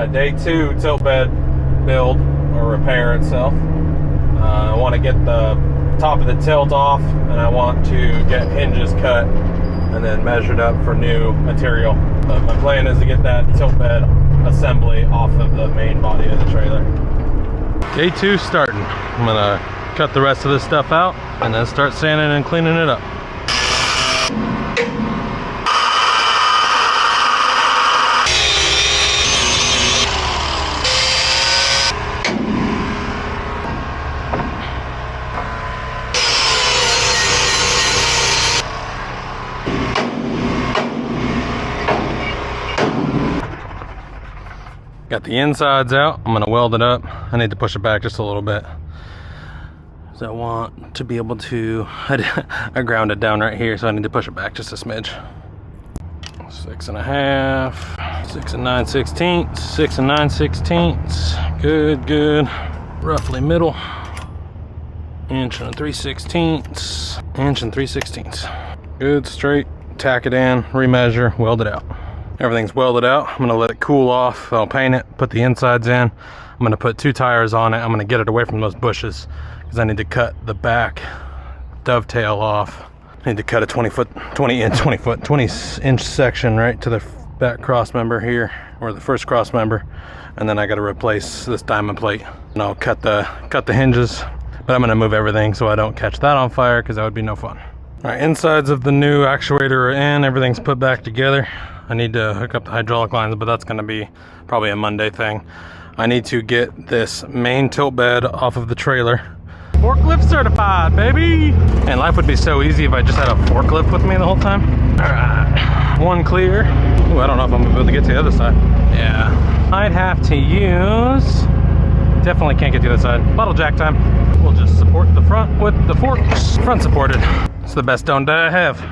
Day 2 tilt bed build or repair itself. I want to get the top of the tilt off, and I want to get hinges cut and then measured up for new material. But my plan is to get that tilt bed assembly off of the main body of the trailer. Day 2 starting. I'm gonna cut the rest of this stuff out and then start sanding and cleaning it up. Got the insides out. I'm gonna weld it up. I need to push it back just a little bit. So I want to be able to, I ground it down right here, so I need to push it back just a smidge. 6.5, 6 9/16, 6 9/16. Good, good. Roughly middle. 1 3/16, 1 3/16. Good, straight. Tack it in, remeasure, weld it out. Everything's welded out. I'm gonna let it cool off. I'll paint it, put the insides in. I'm gonna put 2 tires on it. I'm gonna get it away from those bushes because I need to cut the back dovetail off. I need to cut a 20 inch section right to the back cross member here, or the first cross member, and then I gotta replace this diamond plate. And I'll cut the hinges, but I'm gonna move everything so I don't catch that on fire, because that would be no fun. All right, insides of the new actuator are in. Everything's put back together. I need to hook up the hydraulic lines, but that's gonna be probably a Monday thing. I need to get this main tilt bed off of the trailer. Forklift certified, baby! And life would be so easy if I just had a forklift with me the whole time. All right, 1 clear. Ooh, I don't know if I'm gonna be able to get to the other side. Yeah, I'd have to use, definitely can't get to the other side. Bottle jack time. We'll just support the front with the forks. Front supported. It's the best don't die I have.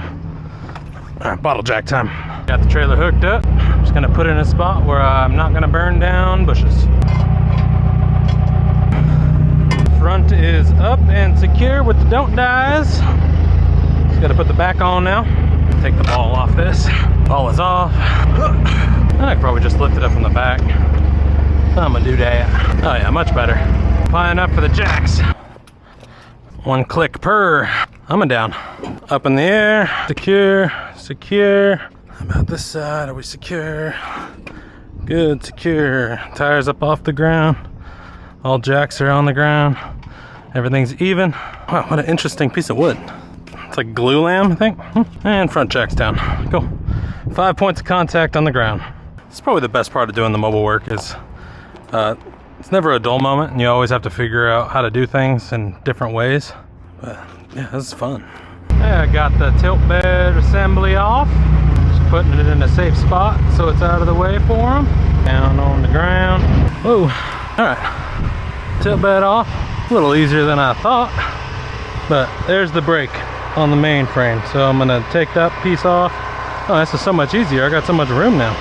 All right, bottle jack time. Got the trailer hooked up. I'm just gonna put it in a spot where I'm not gonna burn down bushes. Front is up and secure with the don't dies. Just gotta put the back on now. Take the ball off this. Ball is off. I could probably just lift it up from the back. I'm gonna do that. Oh yeah, much better. Applying up for the jacks. 1 click per. Up and down. Up in the air. Secure, secure. How about this side? Are we secure? Good, secure. Tires up off the ground. All jacks are on the ground. Everything's even. Wow, what an interesting piece of wood. It's like glue lam, I think. And front jack's down. Cool. 5 points of contact on the ground. It's probably the best part of doing the mobile work is it's never a dull moment, and you always have to figure out how to do things in different ways. But yeah, this is fun. Yeah, I got the tilt bed assembly off. Just putting it in a safe spot so it's out of the way for them. Down on the ground. Whoa. All right. Tilt bed off. A little easier than I thought. But there's the brake on the main frame. So I'm gonna take that piece off. Oh, this is so much easier. I got so much room now.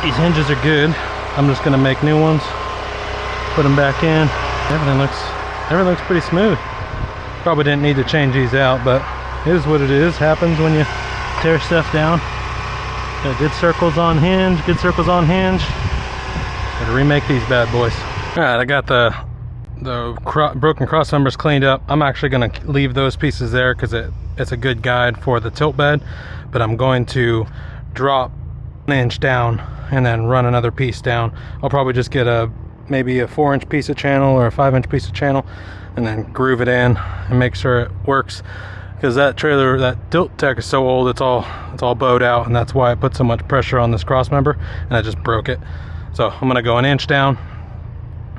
These hinges are good. I'm just gonna make new ones. Put them back in. Everything looks pretty smooth. Probably didn't need to change these out, but it is what it is. Happens when you tear stuff down. Got good circles on hinge, good circles on hinge. Gotta remake these bad boys. All right, I got the broken cross members cleaned up. I'm actually gonna leave those pieces there because it's a good guide for the tilt bed, but I'm going to drop 1 inch down and then run another piece down. I'll probably just get maybe a 4-inch piece of channel or a 5-inch piece of channel and then groove it in and make sure it works, because that trailer, that tilt deck is so old, it's all bowed out, and that's why I put so much pressure on this cross member and I just broke it. So I'm gonna go 1 inch down,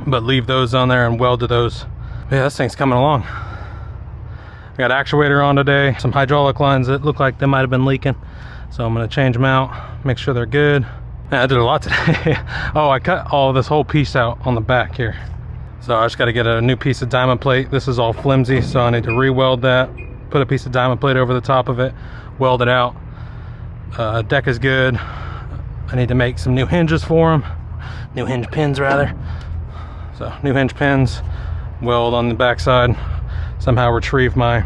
but leave those on there and weld to those. Yeah, this thing's coming along. I got actuator on today, some hydraulic lines that look like they might have been leaking, so I'm gonna change them out, make sure they're good. Yeah, I did a lot today. Oh, I cut all this whole piece out on the back here. So I just got to get a new piece of diamond plate. This is all flimsy, so I need to re-weld that, put a piece of diamond plate over the top of it, weld it out. Deck is good. I need to make some new hinges for them. New hinge pins, rather. So, new hinge pins, weld on the backside. Somehow retrieve my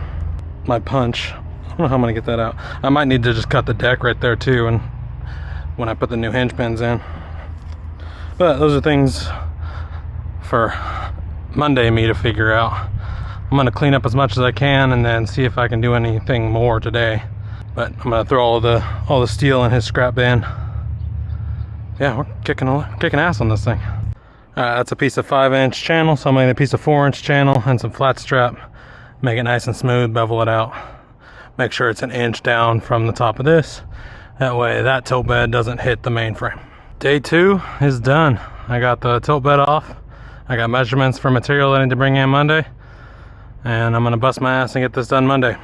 punch. I don't know how I'm going to get that out. I might need to just cut the deck right there, too, and when I put the new hinge pins in. But those are things for Monday me to figure out. I'm gonna clean up as much as I can and then see if I can do anything more today. But I'm gonna throw all the steel in his scrap bin. Yeah, we're kicking ass on this thing. Alright, that's a piece of 5-inch channel, so I'm making a piece of 4-inch channel and some flat strap. Make it nice and smooth, bevel it out. Make sure it's an inch down from the top of this. That way that tilt bed doesn't hit the mainframe. Day 2 is done. I got the tilt bed off. I got measurements for material that I need to bring in Monday. And I'm gonna bust my ass and get this done Monday.